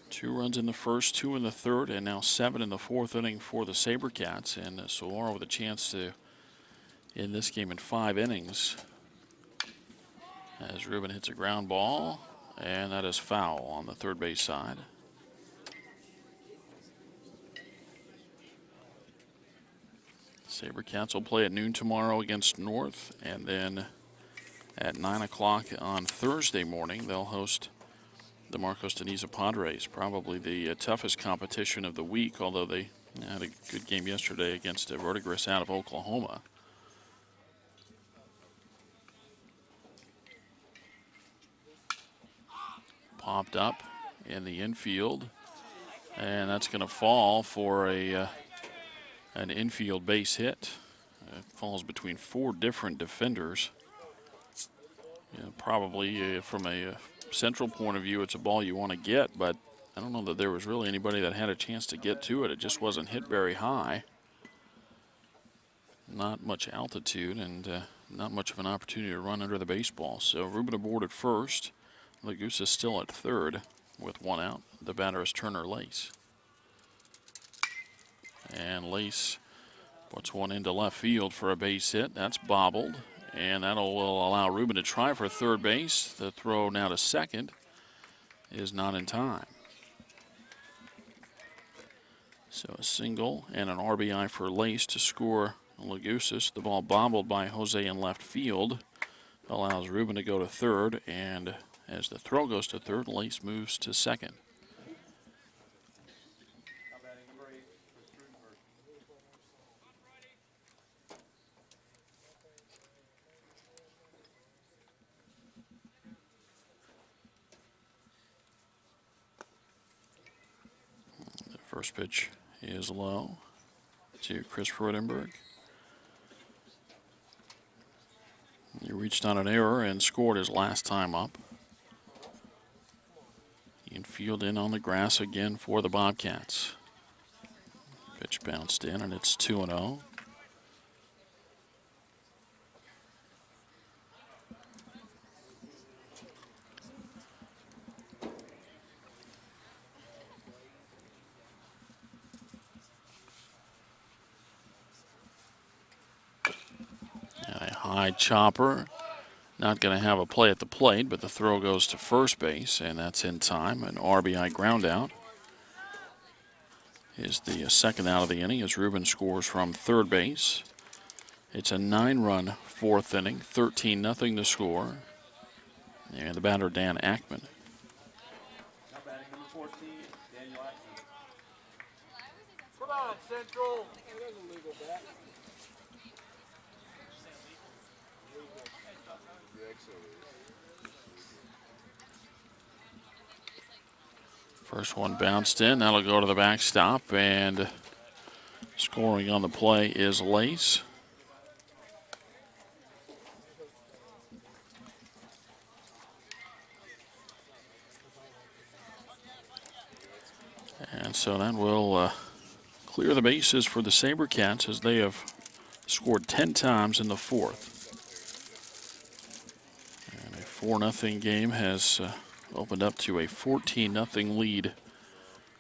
S1: 2 runs in the first, 2 in the third, and now 7 in the fourth inning for the SaberCats. And Saguaro with a chance to, in this game in 5 innings, as Rubin hits a ground ball, and that is foul on the third base side. SaberCats will play at noon tomorrow against North, and then at 9 o'clock on Thursday morning, they'll host the Marcos Deniza Padres, probably the toughest competition of the week, although they had a good game yesterday against Verdigris out of Oklahoma. Popped up in the infield, and that's going to fall for an infield base hit. It falls between 4 different defenders. Probably from a central point of view, it's a ball you want to get, but I don't know that there was really anybody that had a chance to get to it. It just wasn't hit very high. Not much altitude and not much of an opportunity to run under the baseball. So Rubin aboard at first. Lagusa still at third with 1 out. The batter is Turner Lace. And Lace puts one into left field for a base hit. That's bobbled. And that will allow Rubin to try for third base. The throw now to second is not in time. So a single and an RBI for Lace to score Lagusis. The ball bobbled by Jose in left field. Allows Rubin to go to third. And as the throw goes to third, Lace moves to second. First pitch is low to Chris Freudenberg. He reached on an error and scored his last time up. Infield in on the grass again for the Bobcats. Pitch bounced in, and it's 2-0. High chopper, not going to have a play at the plate, but the throw goes to first base, and that's in time. An RBI ground out is the second out of the inning as Rubin scores from third base. It's a 9-run fourth inning, 13-0 to score. And the batter, Dan Ackman.
S2: Now batting number 14, Daniel Ackman. Come on, Central. There's a legal bat.
S1: First one bounced in. That'll go to the backstop, and scoring on the play is Lace. And so that will clear the bases for the SaberCats as they have scored 10 times in the fourth. And a 4-0 game has opened up to a 14-0 lead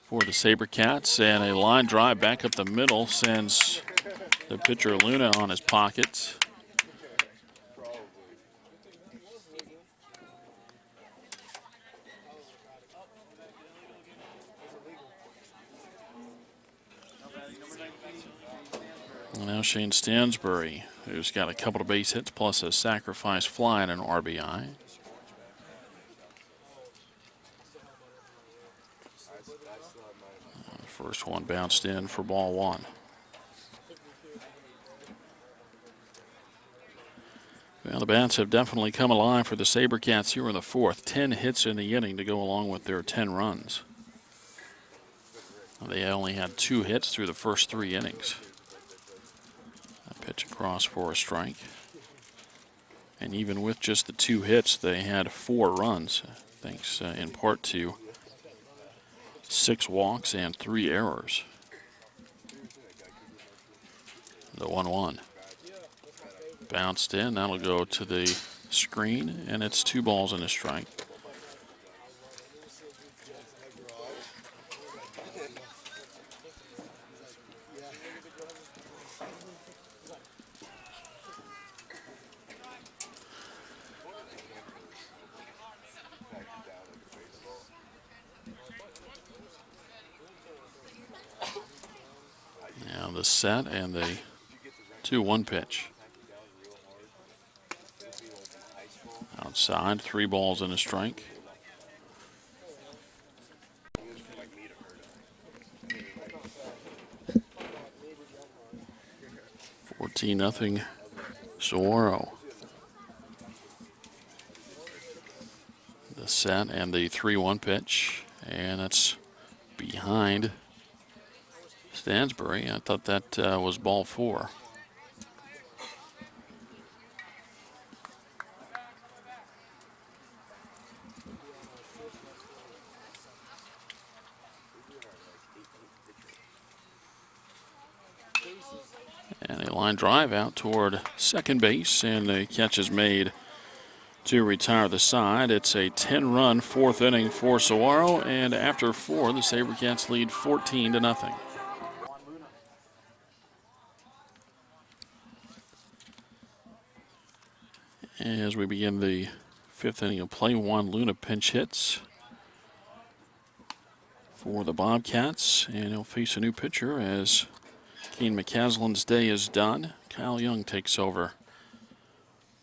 S1: for the SaberCats, and a line drive back up the middle sends the pitcher Luna on his pocket. And now Shane Stansbury, who's got a couple of base hits plus a sacrifice fly and an RBI. First one bounced in for ball 1. Well, the bats have definitely come alive for the SaberCats here in the fourth. 10 hits in the inning to go along with their 10 runs. They only had 2 hits through the first 3 innings. A pitch across for a strike. And even with just the 2 hits, they had 4 runs, thanks in part to 6 walks and 3 errors. The 1-1. Bounced in. That'll go to the screen, and it's 2 balls and a strike. the set and the 2-1 pitch. Outside, 3 balls and a strike. 14-0 Saguaro. The set and the 3-1 pitch, and that's behind Stansbury. I thought that was ball 4. And a line drive out toward second base, and the catch is made to retire the side. It's a 10-run 4th inning for Saguaro, and after 4, the SaberCats lead 14-0. As we begin the 5th inning of play, Juan Luna pinch hits for the Bobcats, and he'll face a new pitcher as Kane McCaslin's day is done. Kyle Young takes over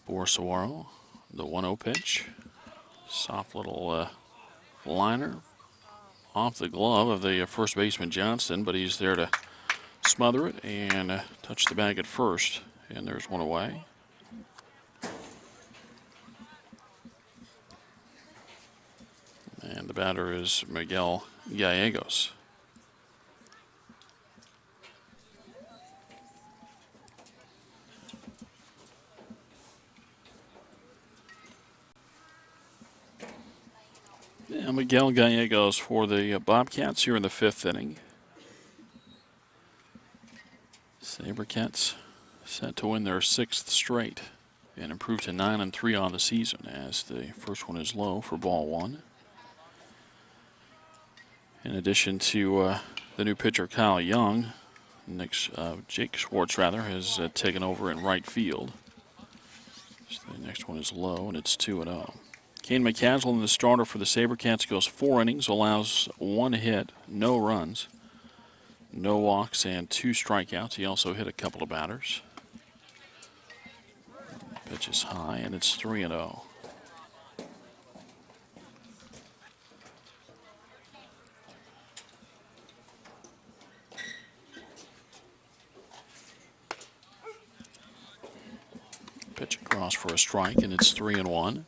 S1: for Saguaro. The 1-0 pitch. Soft little liner off the glove of the first baseman Johnston, but he's there to smother it and touch the bag at first. And there's one away. And the batter is Miguel Gallegos. Yeah, Miguel Gallegos for the Bobcats here in the 5th inning. SaberCats set to win their 6th straight and improve to 9-3 on the season, as the first one is low for ball 1. In addition to the new pitcher Kyle Young, Jake Schwartz has taken over in right field. So the next one is low, and it's 2-0. Kane McCaslin, the starter for the SaberCats, goes 4 innings, allows 1 hit, no runs, no walks, and 2 strikeouts. He also hit a couple of batters. Pitch is high, and it's 3-0. Pitch across for a strike, and it's 3-1.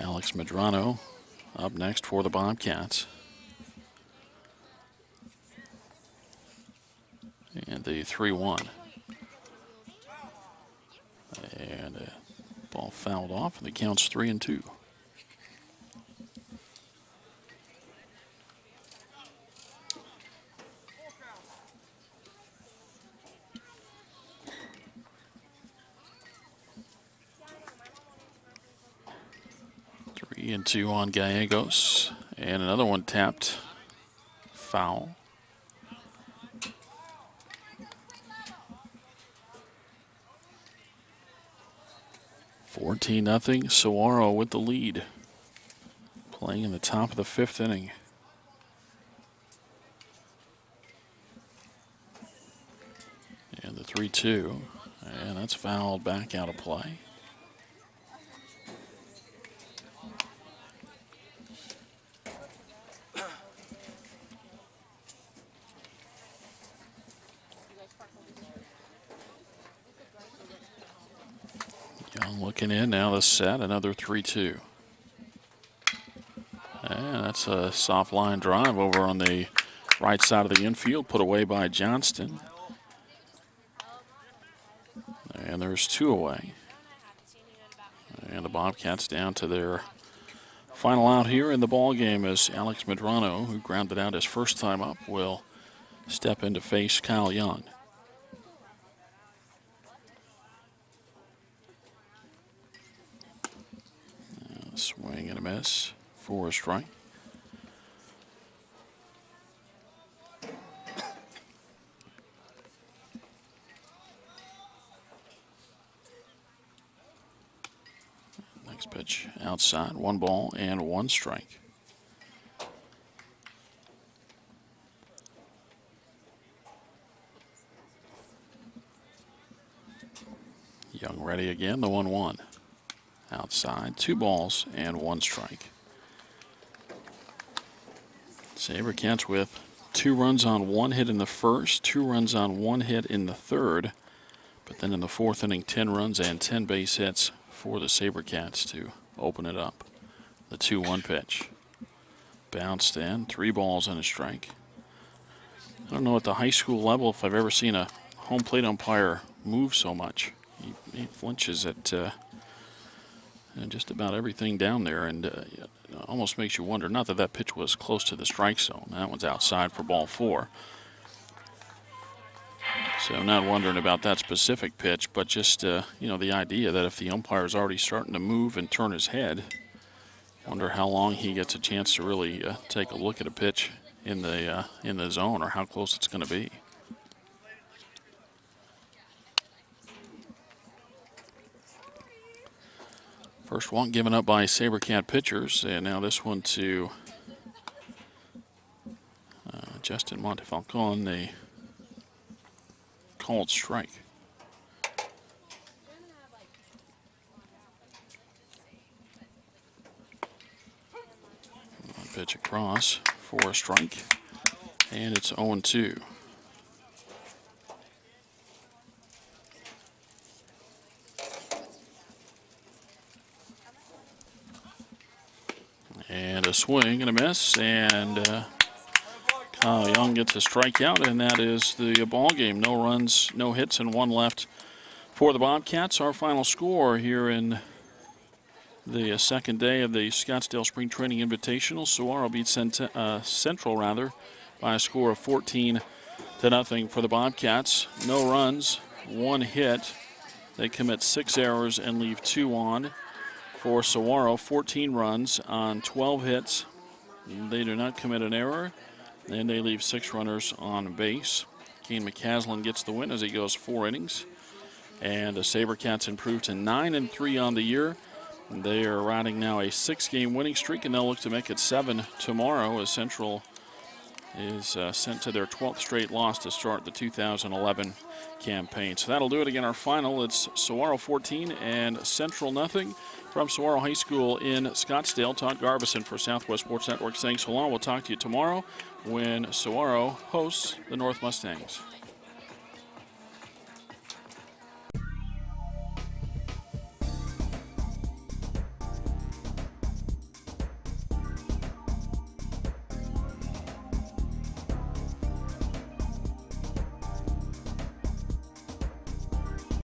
S1: Alex Medrano up next for the Bobcats. And the 3-1. And ball fouled off, and the count's 3-2. And 2 on Gallegos, and another one tapped foul. (14-0) Saguaro with the lead, playing in the top of the 5th inning. And the 3-2, and that's fouled back out of play. Looking in now, the set, another 3-2. And that's a soft line drive over on the right side of the infield, put away by Johnston. And there's 2 away. And the Bobcats down to their final out here in the ball game as Alex Medrano, who grounded out his first time up, will step in to face Kyle Young. Swing and a miss for a strike. Next pitch outside, 1 ball and 1 strike. Young ready again, the 1-1. Outside, 2 balls and 1 strike. SaberCats with 2 runs on 1 hit in the first, 2 runs on 1 hit in the third. But then in the 4th inning, 10 runs and 10 base hits for the SaberCats to open it up. The 2-1 pitch. Bounced in, 3 balls and a strike. I don't know at the high school level if I've ever seen a home plate umpire move so much. He flinches at just about everything down there, and it almost makes you wonder, not that that pitch was close to the strike zone. That one's outside for ball 4. So I'm not wondering about that specific pitch, but just, you know, the idea that if the umpire is already starting to move and turn his head, wonder how long he gets a chance to really take a look at a pitch in the zone, or how close it's going to be. First one given up by SaberCat pitchers, and now this one to Justin Montefalcon. They called strike. One pitch across for a strike, and it's 0-2. And a swing and a miss, and Kyle Young gets a strikeout, and that is the ball game. No runs, no hits, and 1 left for the Bobcats. Our final score here in the second day of the Scottsdale Spring Training Invitational. Saguaro beats Central by a score of 14-0 for the Bobcats. No runs, 1 hit. They commit 6 errors and leave 2 on. For Saguaro, 14 runs on 12 hits. They do not commit an error, and they leave 6 runners on base. Kane McCaslin gets the win as he goes 4 innings. And the SaberCats improve to 9-3 on the year. They are riding now a 6-game winning streak, and they'll look to make it 7 tomorrow as Central is sent to their 12th straight loss to start the 2011 campaign. So that'll do it. Again, our final, it's Saguaro 14 and Central nothing. From Saguaro High School in Scottsdale, Todd Garbison for Southwest Sports Network saying so long. We'll talk to you tomorrow when Saguaro hosts the North Mustangs.